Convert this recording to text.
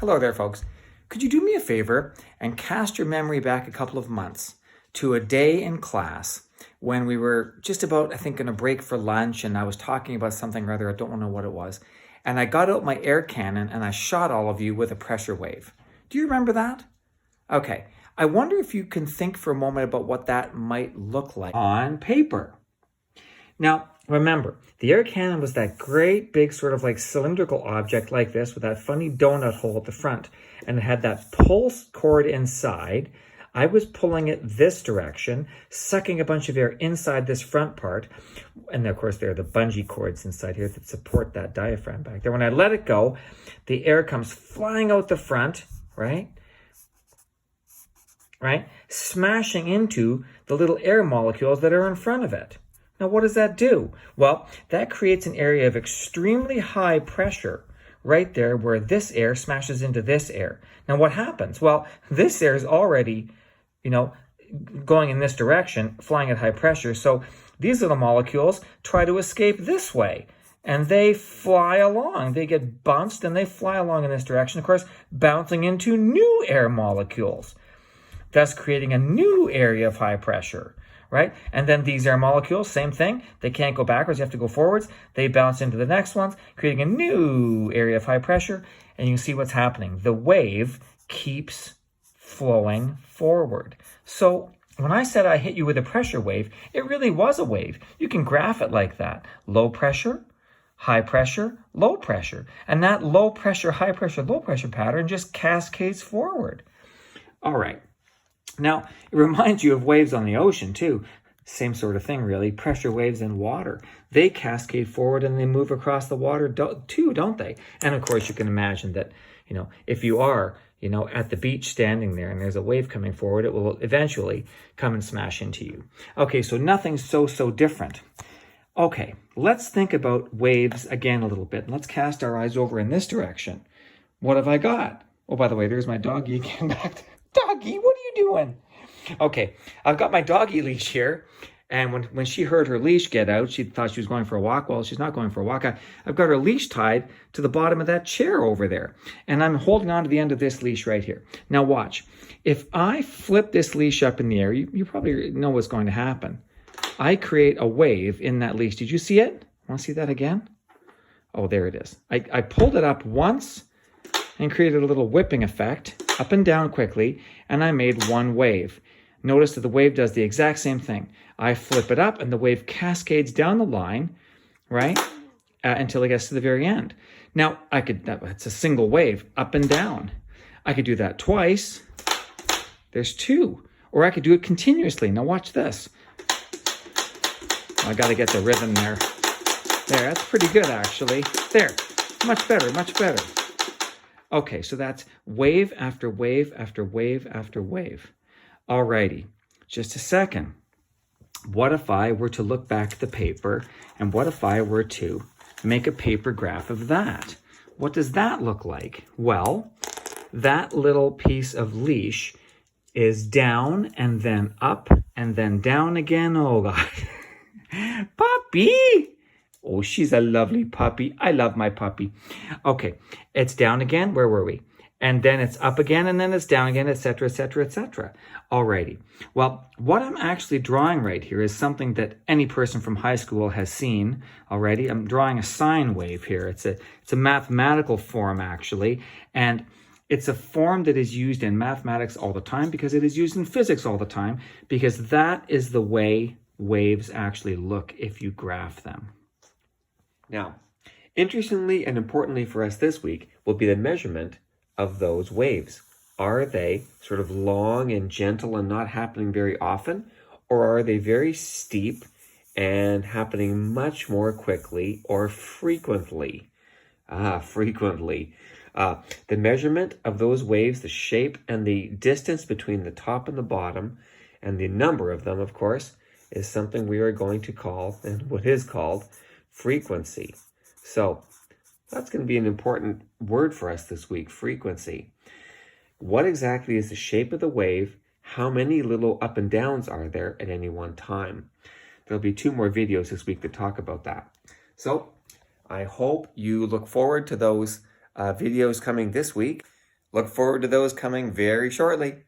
Hello there, folks. Could you do me a favor and cast your memory back a couple of months to a day in class when we were just about, I think, going to break for lunch, and I was talking about something or other, I don't know what it was, and I got out my air cannon and I shot all of you with a pressure wave. Do you remember that? Okay. I wonder if you can think for a moment about what that might look like on paper. Now, remember, the air cannon was that great big sort of like cylindrical object like this with that funny donut hole at the front, and it had that pulse cord inside. I was pulling it this direction, sucking a bunch of air inside this front part, and of course there are the bungee cords inside here that support that diaphragm back there. When I let it go, the air comes flying out the front, right? Smashing into the little air molecules that are in front of it. Now, what does that do? Well, that creates an area of extremely high pressure right there where this air smashes into this air. Now, what happens? Well, this air is already, going in this direction, flying at high pressure. So these little molecules try to escape this way, and they fly along. They get bounced, and they fly along in this direction, of course, bouncing into new air molecules, thus creating a new area of high pressure. Right? And then these air molecules, same thing. They can't go backwards. You have to go forwards. They bounce into the next ones, creating a new area of high pressure. And you can see what's happening. The wave keeps flowing forward. So when I said I hit you with a pressure wave, it really was a wave. You can graph it like that. Low pressure, high pressure, low pressure. And that low pressure, high pressure, low pressure pattern just cascades forward. All right. Now, it reminds you of waves on the ocean, too. Same sort of thing, really. Pressure waves in water. They cascade forward and they move across the water, too, don't they? And, of course, you can imagine that, if you are, at the beach standing there and there's a wave coming forward, it will eventually come and smash into you. Okay, so nothing's so different. Okay, let's think about waves again a little bit. Let's cast our eyes over in this direction. What have I got? Oh, by the way, there's my doggy again back there. Doggy, what are you doing? Okay, I've got my doggy leash here, and when she heard her leash get out, she thought she was going for a walk. Well, she's not going for a walk. I've got her leash tied to the bottom of that chair over there, and I'm holding on to the end of this leash right here. Now watch. If I flip this leash up in the air, you probably know what's going to happen. I create a wave in that leash. Did you see it? Want to see that again? Oh, there it is. I pulled it up once and created a little whipping effect up and down quickly, and I made one wave. Notice that the wave does the exact same thing. I flip it up and the wave cascades down the line, right, until it gets to the very end. Now, it's a single wave, up and down. I could do that twice. There's two. Or I could do it continuously. Now watch this. I got to get the rhythm there. There, that's pretty good, actually. There, much better, much better. Okay, so that's wave after wave after wave after wave. Alrighty, just a second. What if I were to look back at the paper, and what if I were to make a paper graph of that? What does that look like? Well, that little piece of leash is down and then up and then down again. Oh, God. Puppy! Oh, she's a lovely puppy. I love my puppy. Okay, it's down again. Where were we? And then it's up again, and then it's down again, etc., etc., etc. Alrighty. Well, what I'm actually drawing right here is something that any person from high school has seen already. I'm drawing a sine wave here. It's a mathematical form, actually, and it's a form that is used in mathematics all the time because it is used in physics all the time, because that is the way waves actually look if you graph them. Now, interestingly and importantly for us this week will be the measurement of those waves. Are they sort of long and gentle and not happening very often, or are they very steep and happening much more quickly or frequently? Frequently. The measurement of those waves, the shape and the distance between the top and the bottom, and the number of them, of course, is something we are going to call, and what is called, frequency. So that's going to be an important word for us this week, frequency. What exactly is the shape of the wave? How many little up and downs are there at any one time? There'll be 2 more videos this week that talk about that. So I hope you look forward to those videos coming this week. Look forward to those coming very shortly.